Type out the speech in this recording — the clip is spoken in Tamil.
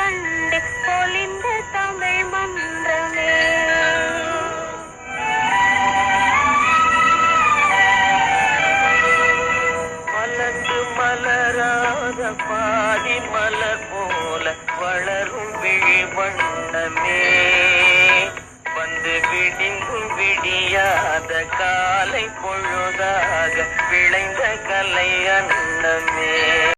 கண்டு பொலிந்த தமிழ் மன்றமே. மலர்ந்து மலராத பாதி மலர் போல வளரும் விழி வண்ணமே. வந்து விடிந்து விடியாத காலை பொழுதாக விளைந்த கலை அன்னமே.